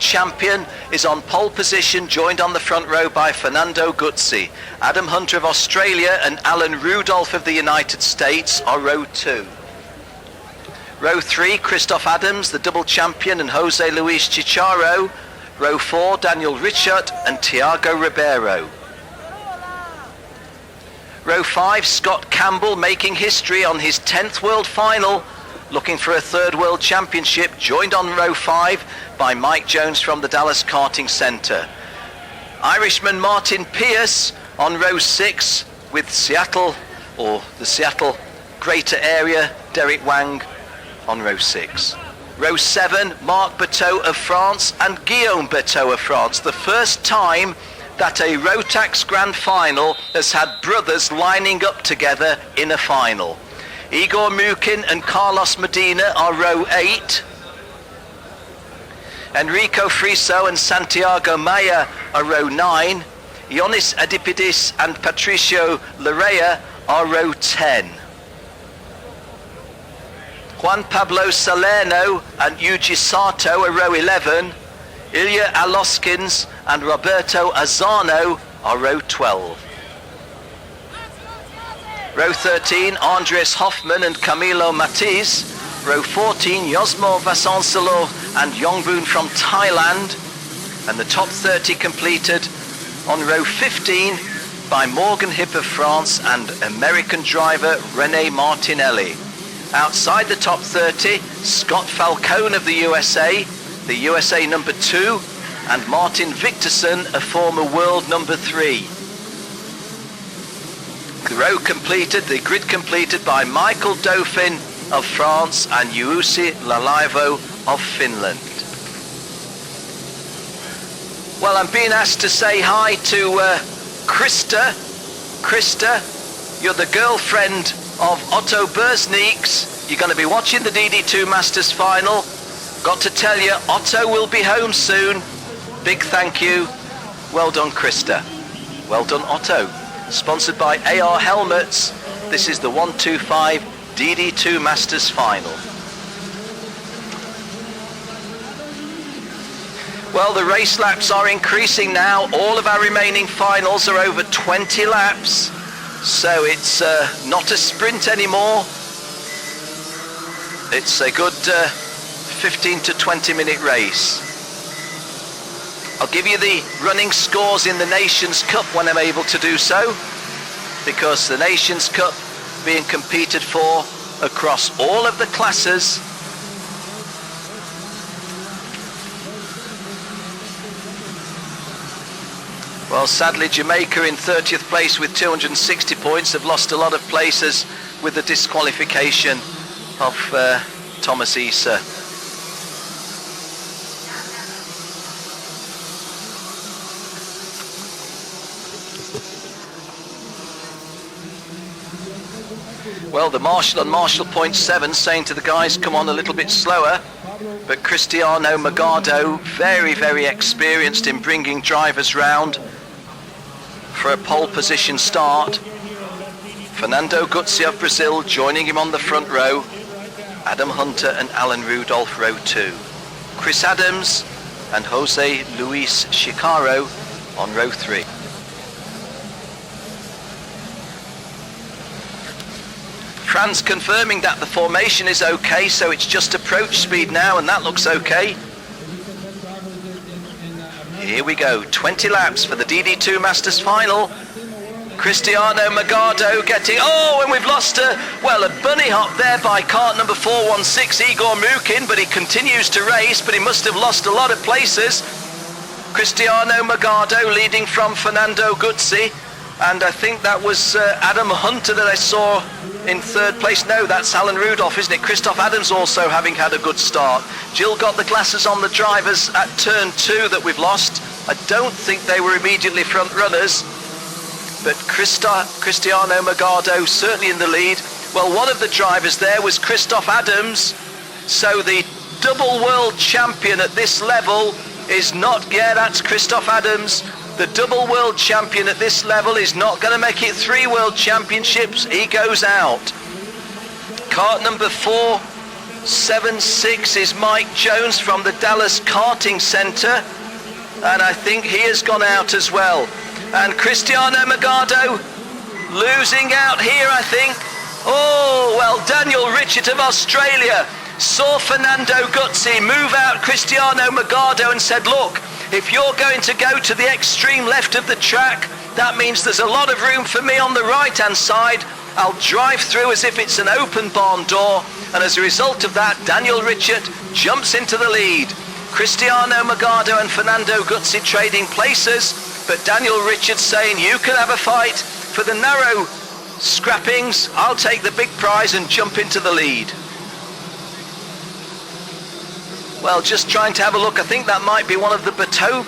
champion, is on pole position, joined on the front row by Fernando Guzzi. Adam Hunter of Australia and Alan Rudolph of the United States are row 2. Row 3, Christoph Adams, the double champion, and Jose Luis Chicharo. Row 4, Daniel Richard and Thiago Ribeiro. Row 5, Scott Campbell, making history on his 10th World Final, looking for a 3rd World Championship, joined on row 5 by Mike Jones from the Dallas Karting Centre. Irishman Martin Pierce on row 6 with Seattle, or the Seattle Greater Area, Derek Wang on row 6. Row 7, Marc Berthaud of France and Guillaume Berthaud of France. The first time that a Rotax Grand Final has had brothers lining up together in a final. Igor Mukin and Carlos Medina are row 8. Enrico Friso and Santiago Maya are row 9. Ioannis Adipidis and Patricio Larrea are row 10. Juan Pablo Salerno and Yuji Sato are row 11. Ilya Aloskins and Roberto Azano are row 12. Row 13, Andres Hoffman and Camilo Matiz. Row 14, Yosmo Vasansalo and Yongbun from Thailand. And the top 30 completed on row 15 by Morgan Hipp of France and American driver Rene Martinelli. Outside the top 30, Scott Falcone of the USA number 2, and Martin Victorson, a former world number 3. The grid completed by Michael Dauphin of France and Jussi Lalaivo of Finland. Well, I'm being asked to say hi to Krista. Krista, you're the girlfriend of Otto Bersnieks. You're going to be watching the DD2 Masters Final. Got to tell you, Otto will be home soon. Big thank you. Well done, Krista. Well done, Otto. Sponsored by AR Helmets. This is the 125 DD2 Masters Final. Well, the race laps are increasing now. All of our remaining finals are over 20 laps. So it's not a sprint anymore. It's a good 15 to 20 minute race. I'll give you the running scores in the Nations Cup when I'm able to do so, because the Nations Cup being competed for across all of the classes. Well, sadly, Jamaica in 30th place with 260 points have lost a lot of places with the disqualification of Thomas Issa. Well, the Marshal on Marshal point 7 saying to the guys, come on a little bit slower. But Cristiano Magado, very, very experienced in bringing drivers round for a pole position start. Fernando Guzzi of Brazil joining him on the front row. Adam Hunter and Alan Rudolph row 2. Chris Adams and Jose Luis Chicaro on row 3. Franz confirming that the formation is okay, so it's just approach speed now, and that looks okay. Here we go, 20 laps for the DD2 Masters Final. Cristiano Magado getting, oh, and we've lost a bunny hop there by kart number 416, Igor Mukin, but he continues to race, but he must have lost a lot of places. Cristiano Magado leading from Fernando Guzzi, and I think that was Adam Hunter that I saw in 3rd place. No, that's Alan Rudolph, isn't it? Christoph Adams also having had a good start. Jill got the glasses on the drivers at turn 2 that we've lost. I don't think they were immediately front runners, but Cristiano Magado certainly in the lead. Well, one of the drivers there was Christoph Adams, so the double world champion at this level is not, yeah, that's Christoph Adams. The double world champion at this level is not going to make it 3 world championships. He goes out. Kart number 4 7-6 is Mike Jones from the Dallas Karting Center, and I think he has gone out as well. And Cristiano Magado losing out here, I think. Oh, well, Daniel Richard of Australia saw Fernando Guzzi move out Cristiano Magado and said, look, if you're going to go to the extreme left of the track, that means there's a lot of room for me on the right-hand side. I'll drive through as if it's an open barn door. And as a result of that, Daniel Richard jumps into the lead. Cristiano Magado and Fernando Guzzi trading places, but Daniel Richard saying, you can have a fight for the narrow scrappings. I'll take the big prize and jump into the lead. Well, just trying to have a look. I think that might be one of the Bateau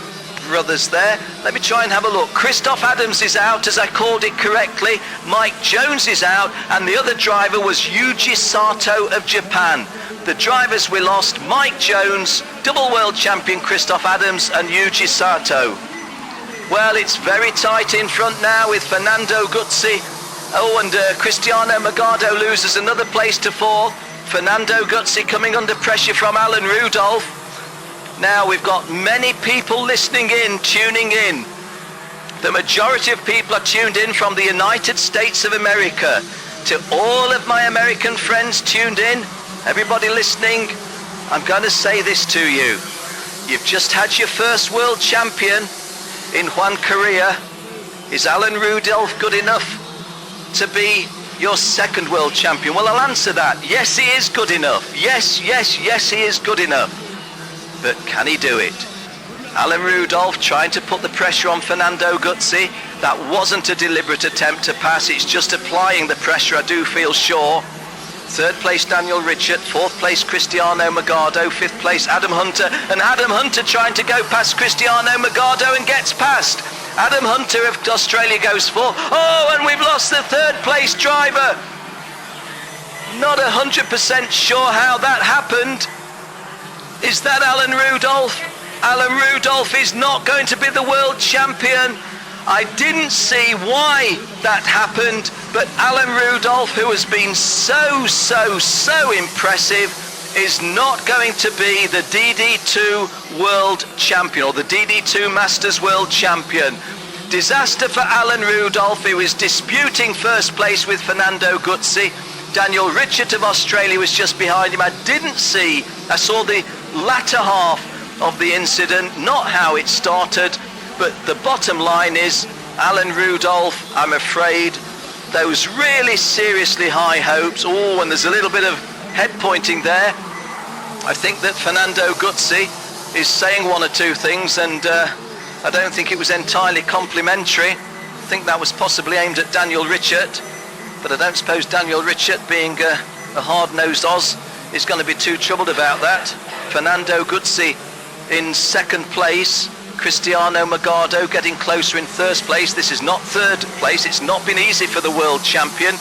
brothers there. Let me try and have a look. Christoph Adams is out, as I called it correctly. Mike Jones is out, and the other driver was Yuji Sato of Japan. The drivers we lost, Mike Jones, double world champion Christoph Adams, and Yuji Sato. Well, it's very tight in front now with Fernando Guzzi. Oh, and Cristiano Magado loses another place to fourth. Fernando Guzzi coming under pressure from Alan Rudolph. Now we've got many people listening in, tuning in. The majority of people are tuned in from the United States of America. To all of my American friends tuned in, everybody listening, I'm going to say this to you. You've just had your first world champion in Juan Korea. Is Alan Rudolph good enough to be your second world champion? Well, I'll answer that. Yes, he is good enough. Yes, he is good enough. But can he do it? Alan Rudolph trying to put the pressure on Fernando Guzzi. That wasn't a deliberate attempt to pass. It's just applying the pressure, I do feel sure. Third place, Daniel Richard. Fourth place, Cristiano Magado. Fifth place, Adam Hunter. And Adam Hunter trying to go past Cristiano Magado and gets past. Adam Hunter of Australia goes fourth. Oh, and we've lost the third place driver. Not 100% sure how that happened. Is that Alan Rudolph? Alan Rudolph is not going to be the world champion. I didn't see why that happened, but Alan Rudolph, who has been so impressive, is not going to be the DD2 world champion, or the DD2 Masters world champion. Disaster for Alan Rudolph, who is disputing first place with Fernando Guzzi. Daniel Richard of Australia was just behind him. I saw the latter half of the incident, not how it started, but the bottom line is, Alan Rudolph, I'm afraid, those really seriously high hopes. Oh, and there's a little bit of head pointing there. I think that Fernando Guzzi is saying one or two things, and I don't think it was entirely complimentary. I think that was possibly aimed at Daniel Richard, but I don't suppose Daniel Richard, being a hard-nosed Oz, is going to be too troubled about that. Fernando Guzzi in second place. Cristiano Magado getting closer in third place. This is not third place. It's not been easy for the world champion.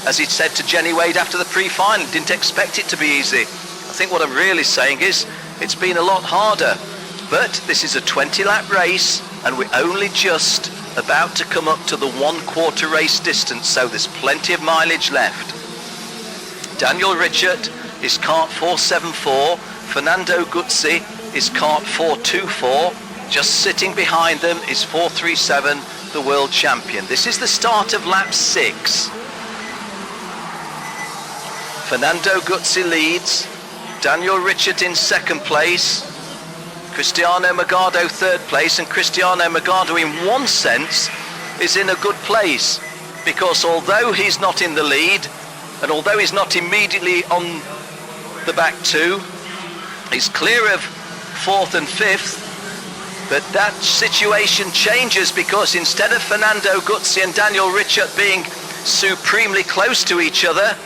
As he said to Jenny Wade after the pre-final, didn't expect it to be easy. I think what I'm really saying is it's been a lot harder. But this is a 20-lap race, and we're only just about to come up to the 1/4 race distance, so there's plenty of mileage left. Daniel Richard is kart 474. Fernando Guzzi is kart 424. Just sitting behind them is 437, the world champion. This is the start of lap 6. Fernando Guzzi leads. Daniel Richard in second place. Cristiano Magado third place, and Cristiano Magado in one sense is in a good place, because although he's not in the lead, and although he's not immediately on the back two, he's clear of fourth and fifth. But that situation changes, because instead of Fernando Guzzi and Daniel Richard being supremely close to each other,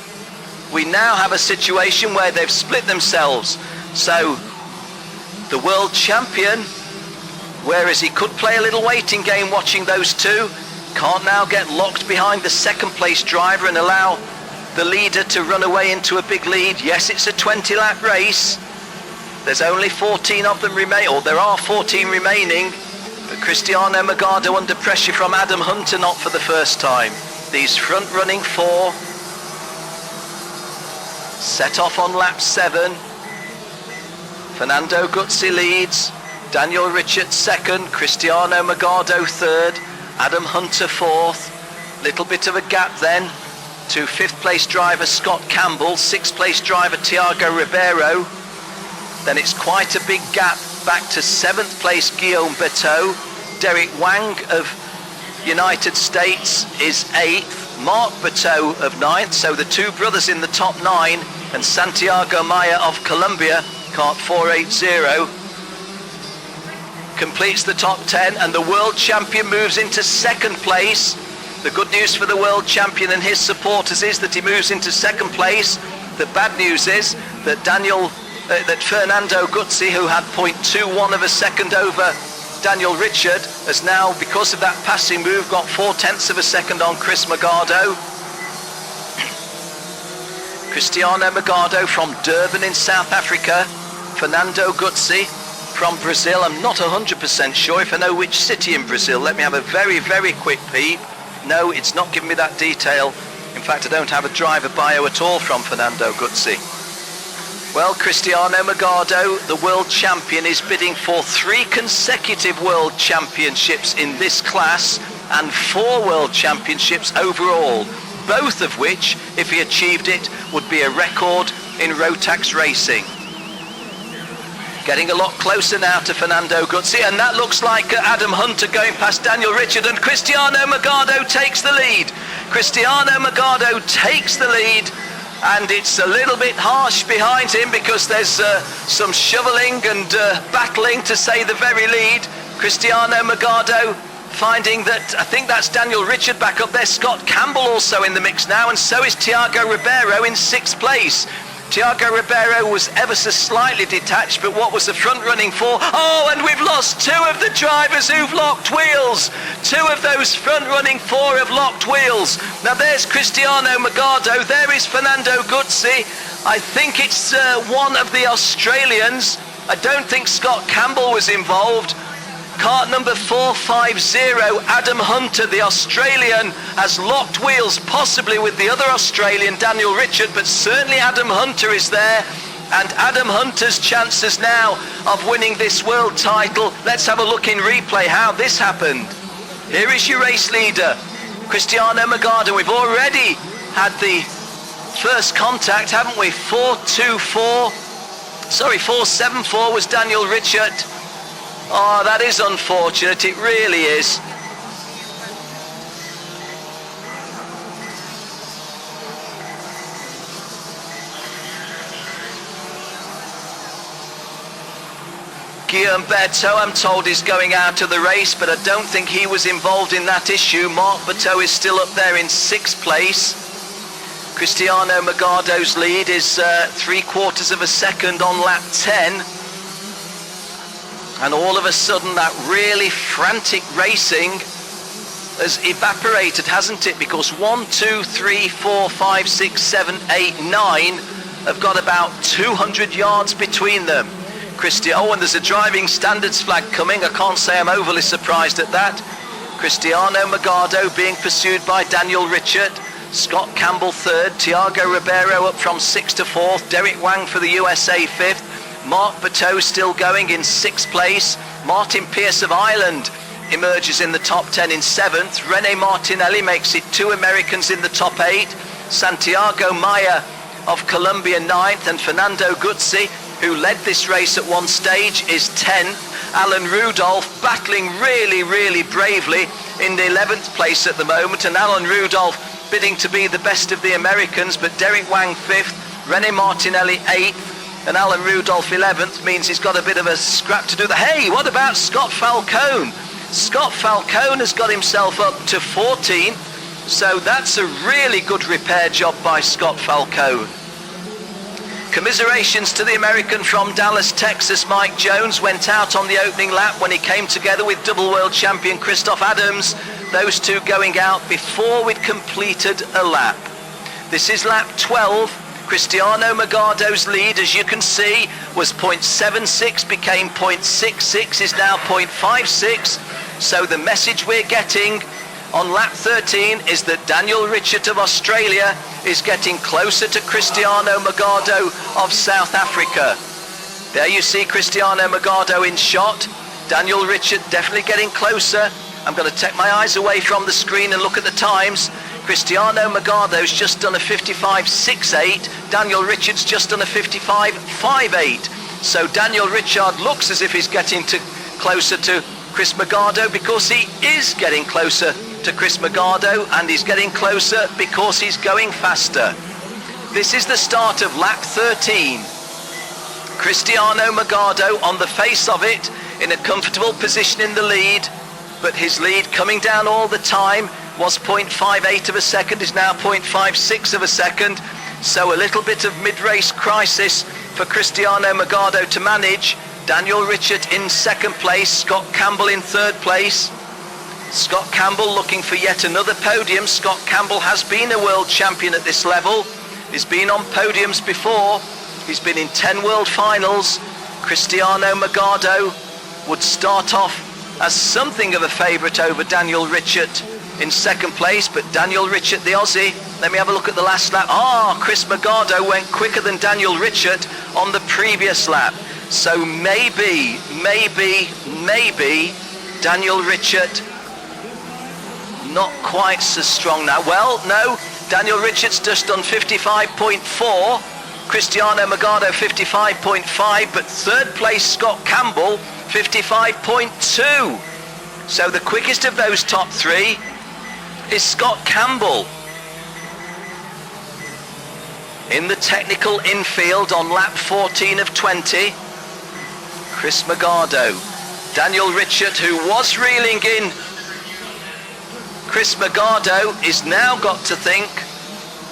we now have a situation where they've split themselves. So the world champion, whereas he could play a little waiting game watching those two, can't now get locked behind the second place driver and allow the leader to run away into a big lead. Yes, it's a 20-lap race. There's only 14 of them remain, or there are 14 remaining. But Cristiano Magado under pressure from Adam Hunter, not for the first time. These front-running four. set off on lap 7. Fernando Guzzi leads, Daniel Ricciardt second, Cristiano Magado third, Adam Hunter fourth. Little bit of a gap then to 5th place driver Scott Campbell, 6th place driver Thiago Ribeiro. Then it's quite a big gap back to 7th place Guillaume Beteau. Derek Wang of United States is 8th, Marc Beteau of 9th, so the two brothers in the top 9, and Santiago Maya of Colombia, kart 480, completes the top 10, and the world champion moves into 2nd place. The good news for the world champion and his supporters is that he moves into 2nd place. The bad news is that Fernando Guzzi, who had 0.21 of a second over Daniel Ricciardt, has now, because of that passing move, got 0.4 of a second on Chris Magado. Cristiano Magado from Durban in South Africa. Fernando Guzzi from Brazil. I'm not 100% sure if I know which city in Brazil. Let me have a very, very quick peep. No, it's not giving me that detail. In fact, I don't have a driver bio at all from Fernando Guzzi. Well, Cristiano Magado, the world champion, is bidding for 3 consecutive world championships in this class and 4 world championships overall, both of which, if he achieved it, would be a record in Rotax racing. Getting a lot closer now to Fernando Guzzi, and that looks like Adam Hunter going past Daniel Ricciardt, and Cristiano Magado takes the lead. Cristiano Magado takes the lead, and it's a little bit harsh behind him because there's some shoveling and battling, to say the very least. Cristiano Magado finding that, I think that's Daniel Ricciardt back up there. Scott Campbell also in the mix now, and so is Thiago Ribeiro in 6th place. Thiago Ribeiro was ever so slightly detached, but what was the front running for? Oh, and we've lost 2 of the drivers who've locked wheels. 2 of those front running 4 have locked wheels. Now there's Cristiano Magado, there is Fernando Guzzi. I think it's one of the Australians. I don't think Scott Campbell was involved. Kart number 450, Adam Hunter, the Australian, has locked wheels, possibly with the other Australian, Daniel Ricciardt, but certainly Adam Hunter is there, and Adam Hunter's chances now of winning this world title. Let's have a look in replay how this happened. Here is your race leader, Cristiano Magado. We've already had the first contact, haven't we? 474 was Daniel Ricciardt. Oh, that is unfortunate, it really is. Guillaume Beteau, I'm told, is going out of the race, but I don't think he was involved in that issue. Marc Beteau is still up there in 6th place. Cristiano Magado's lead is 3/4 of a second on lap 10. And all of a sudden that really frantic racing has evaporated, hasn't it? Because 1, 2, 3, 4, 5, 6, 7, 8, 9 have got about 200 yards between them. Oh, and there's a driving standards flag coming. I can't say I'm overly surprised at that. Cristiano Magado being pursued by Daniel Ricciardt. Scott Campbell 3rd. Thiago Ribeiro up from 6th to 4th. Derek Wang for the USA 5th. Marc Beteau still going in 6th place. Martin Pearce of Ireland emerges in the top 10 in 7th. Rene Martinelli makes it 2 Americans in the top 8. Santiago Maya of Colombia 9th, and Fernando Guzzi, who led this race at one stage, is 10th. Alan Rudolph battling really, really bravely in the 11th place at the moment, and Alan Rudolph bidding to be the best of the Americans, but Derek Wang 5th, Rene Martinelli 8th, and Alan Rudolph 11th, means he's got a bit of a scrap to do. Hey, what about Scott Falcone? Scott Falcone has got himself up to 14th, so that's a really good repair job by Scott Falcone. Commiserations to the American from Dallas, Texas. Mike Jones went out on the opening lap when he came together with double world champion Christoph Adams. Those two going out before we'd completed a lap. This is lap 12. Cristiano Magado's lead, as you can see, was 0.76, became 0.66, is now 0.56. So the message we're getting on lap 13 is that Daniel Richard of Australia is getting closer to Cristiano Magado of South Africa. There you see Cristiano Magado in shot. Daniel Richard definitely getting closer. I'm going to take my eyes away from the screen and look at the times. Cristiano Magado's just done a 55.68. Daniel Richard's just done a 55.58. So Daniel Richard looks as if he's getting closer to Chris Magado because he is getting closer to Chris Magado, and he's getting closer because he's going faster. This is the start of lap 13. Cristiano Magado on the face of it in a comfortable position in the lead, but his lead coming down all the time. Was 0.58 of a second, is now 0.56 of a second. So a little bit of mid-race crisis for Cristiano Magado to manage. Daniel Richard in second place, Scott Campbell in third place. Scott Campbell looking for yet another podium. Scott Campbell has been a world champion at this level. He's been on podiums before. He's been in 10 world finals. Cristiano Magado would start off as something of a favourite over Daniel Richard in second place, but Daniel Richard, the Aussie, let me have a look at the last lap. Chris Magado went quicker than Daniel Richard on the previous lap. So maybe Daniel Richard not quite so strong now. Well, no, Daniel Richard's just done 55.4, Cristiano Magado 55.5, but third place Scott Campbell 55.2. So the quickest of those top three is Scott Campbell. In the technical infield on lap 14 of 20, Chris Magado. Daniel Richard, who was reeling in, Chris Magado is now got to think,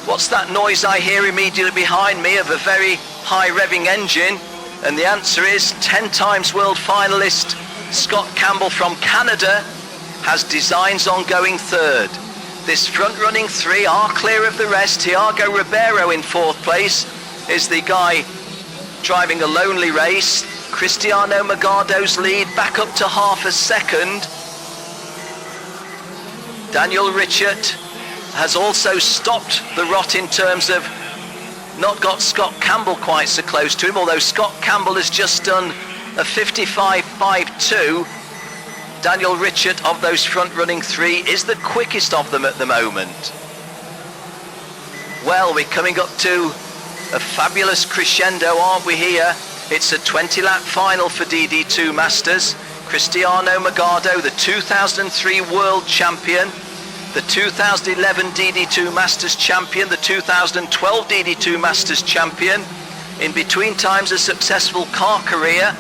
what's that noise I hear immediately behind me of a very high revving engine? And the answer is 10 times world finalist Scott Campbell from Canada has designs on going third. This front running three are clear of the rest. Tiago Ribeiro in fourth place is the guy driving a lonely race. Cristiano Magado's lead back up to half a second. Daniel Richard has also stopped the rot in terms of not got Scott Campbell quite so close to him, although Scott Campbell has just done a 55.52. Daniel Richard, of those front-running three, is the quickest of them at the moment. Well, we're coming up to a fabulous crescendo, aren't we here? It's a 20-lap final for DD2 Masters. Cristiano Magado, the 2003 world champion, the 2011 DD2 Masters champion, the 2012 DD2 Masters champion. In between times, a successful car career.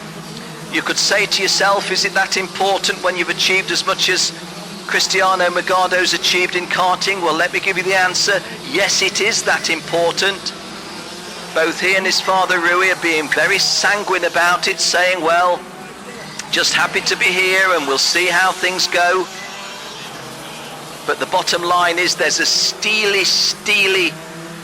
You could say to yourself, is it that important when you've achieved as much as Cristiano Magado's achieved in karting? Well, let me give you the answer. Yes, it is that important. Both he and his father Rui are being very sanguine about it, saying, well, just happy to be here and we'll see how things go. But the bottom line is there's a steely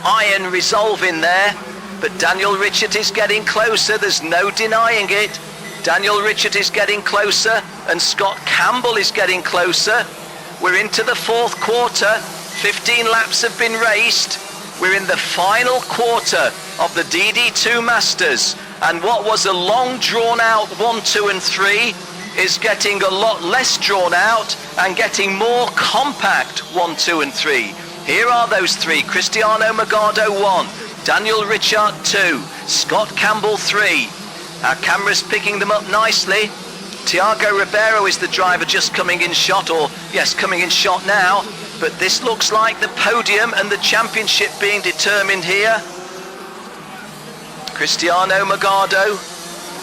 iron resolve in there. But Daniel Richard is getting closer, there's no denying it. Daniel Richard is getting closer and Scott Campbell is getting closer. We're into the fourth quarter, 15 laps have been raced. We're in the final quarter of the DD2 Masters, and what was a long drawn out 1, 2 and 3 is getting a lot less drawn out and getting more compact 1, 2 and 3. Here are those three: Cristiano Magado 1, Daniel Richard 2, Scott Campbell 3. Our camera's picking them up nicely. Tiago Ribeiro is the driver just coming in shot, or yes, coming in shot now. But this looks like the podium and the championship being determined here. Cristiano Magado,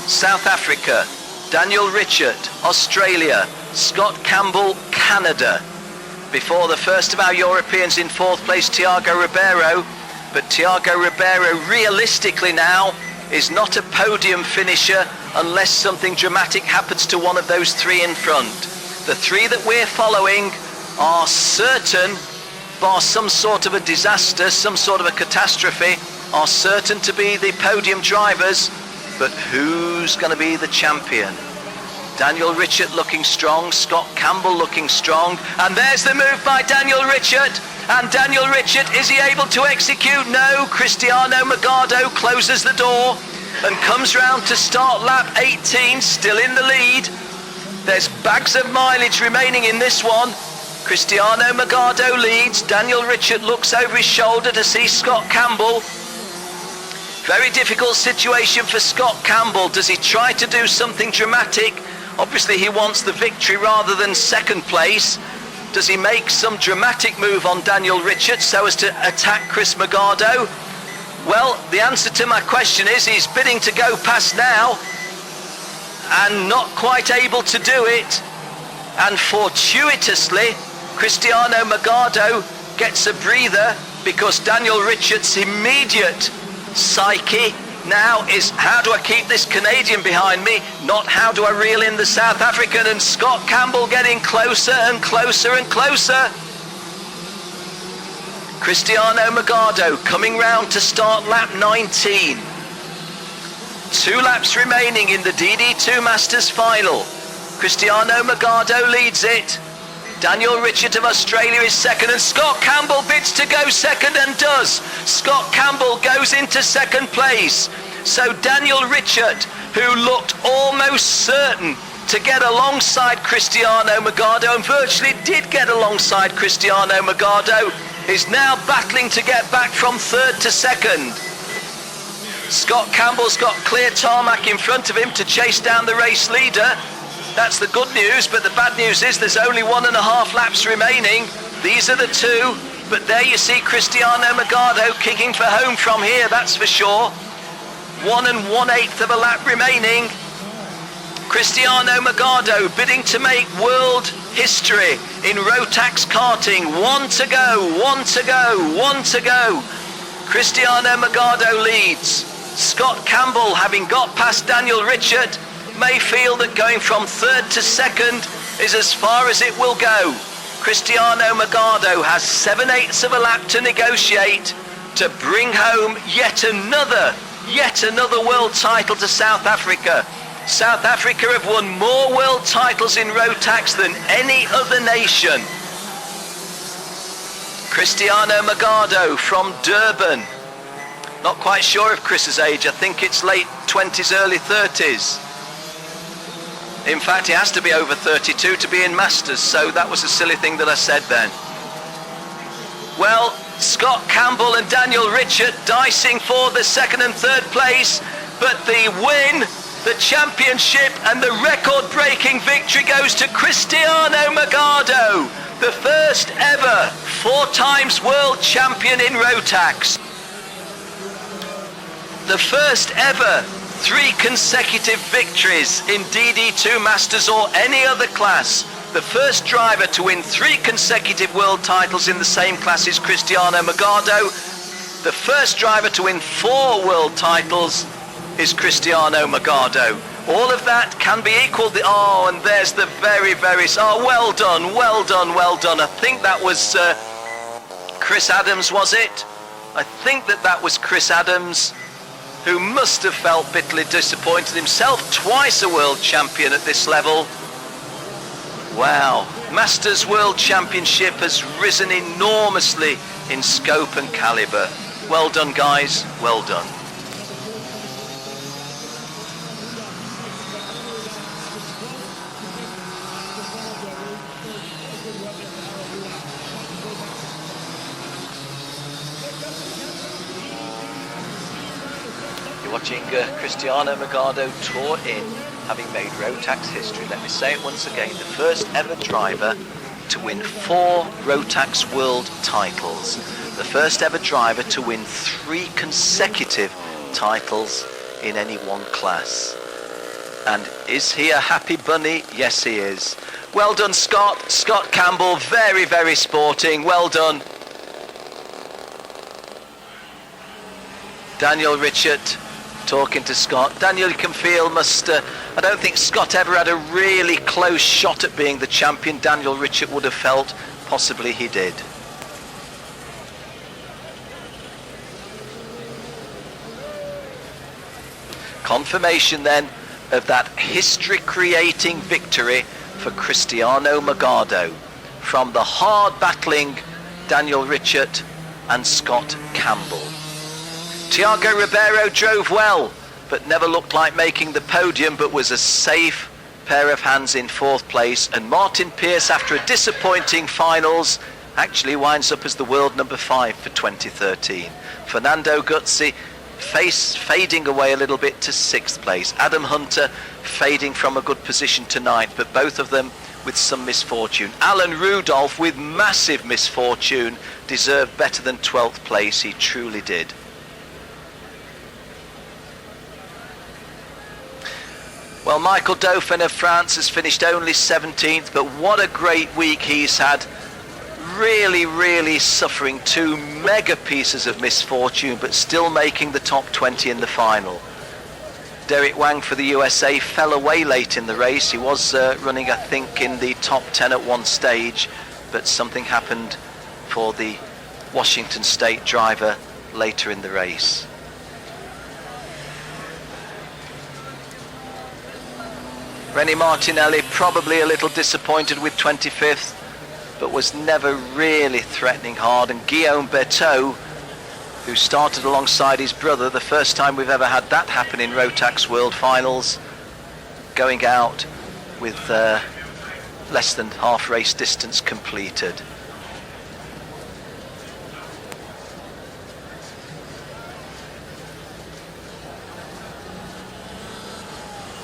South Africa. Daniel Richard, Australia. Scott Campbell, Canada. Before the first of our Europeans in fourth place, Tiago Ribeiro. But Tiago Ribeiro realistically now is not a podium finisher unless something dramatic happens to one of those three in front. The three that we're following are certain, bar some sort of a disaster, some sort of a catastrophe, are certain to be the podium drivers. But who's going to be the champion? Daniel Richard looking strong, Scott Campbell looking strong, and there's the move by Daniel Richard. And Daniel Richard, is he able to execute? No, Cristiano Magado closes the door and comes round to start lap 18, still in the lead. There's bags of mileage remaining in this one. Cristiano Magado leads. Daniel Richard looks over his shoulder to see Scott Campbell. Very difficult situation for Scott Campbell. Does he try to do something dramatic? Obviously he wants the victory rather than second place. Does he make some dramatic move on Daniel Richard so as to attack Chris Magado? Well, the answer to my question is he's bidding to go past now and not quite able to do it. And fortuitously, Cristiano Magado gets a breather because Daniel Richard's immediate psyche now is, how do I keep this Canadian behind me, not how do I reel in the South African. And Scott Campbell getting closer and closer and closer. Cristiano Magado coming round to start lap 19. 2 laps remaining in the DD2 Masters final. Cristiano Magado leads it. Daniel Richard of Australia is second, and Scott Campbell bids to go second and does. Scott Campbell goes into second place. So Daniel Richard, who looked almost certain to get alongside Cristiano Magado and virtually did get alongside Cristiano Magado, is now battling to get back from third to second. Scott Campbell's got clear tarmac in front of him to chase down the race leader. That's the good news, but the bad news is there's only 1.5 laps remaining. These are the 2, but there you see Cristiano Magado kicking for home from here, that's for sure. 1 1/8 of a lap remaining. Cristiano Magado bidding to make world history in Rotax karting. 1 to go, 1 to go, 1 to go. Cristiano Magado leads. Scott Campbell, having got past Daniel Richard, may feel that going from third to second is as far as it will go. Cristiano Magado has 7/8 of a lap to negotiate to bring home yet another world title to South Africa. South Africa have won more world titles in Rotax than any other nation. Cristiano Magado from Durban. Not quite sure of Chris's age. I think it's late 20s, early 30s. In fact, he has to be over 32 to be in Masters, so that was a silly thing that I said then. Well, Scott Campbell and Daniel Richard dicing for the second and third place, but the win, the championship and the record-breaking victory goes to Cristiano Magado, the first ever 4 times world champion in Rotax. The first ever 3 consecutive victories in DD2 Masters or any other class. The first driver to win 3 consecutive world titles in the same class is Cristiano Magado. The first driver to win 4 world titles is Cristiano Magado. All of that can be equal. And there's the very, well done, well done, well done. I think that was Chris Adams, was it? I think that was Chris Adams, who must have felt bitterly disappointed himself, twice a world champion at this level. Wow, Masters World Championship has risen enormously in scope and calibre. Well done, guys, well done. Watching Cristiano Magado tour in, having made Rotax history. Let me say it once again, the first ever driver to win 4 Rotax world titles. The first ever driver to win 3 consecutive titles in any one class. And is he a happy bunny? Yes, he is. Well done, Scott. Scott Campbell, very, very sporting. Well done. Daniel Richard talking to Scott. Daniel, you can feel, I don't think Scott ever had a really close shot at being the champion. Daniel Richard would have felt possibly he did. Confirmation then of that history-creating victory for Cristiano Magado from the hard-battling Daniel Richert and Scott Campbell. Thiago Ribeiro drove well, but never looked like making the podium, but was a safe pair of hands in 4th place. And Martin Pearce, after a disappointing finals, actually winds up as the world number 5 for 2013. Fernando Guzzi fading away a little bit to 6th place. Adam Hunter fading from a good position to 9th, but both of them with some misfortune. Alan Rudolph, with massive misfortune, deserved better than 12th place. He truly did. Well, Michael Dauphin of France has finished only 17th, but what a great week he's had. Really suffering 2 mega pieces of misfortune, but still making the top 20 in the final. Derek Wang for the USA fell away late in the race. He was running, I think, in the top 10 at one stage, but something happened for the Washington State driver later in the race. Rennie Martinelli probably a little disappointed with 25th, but was never really threatening hard. And Guillaume Berthaud, who started alongside his brother, the first time we've ever had that happen in Rotax World Finals, going out with less than half race distance completed.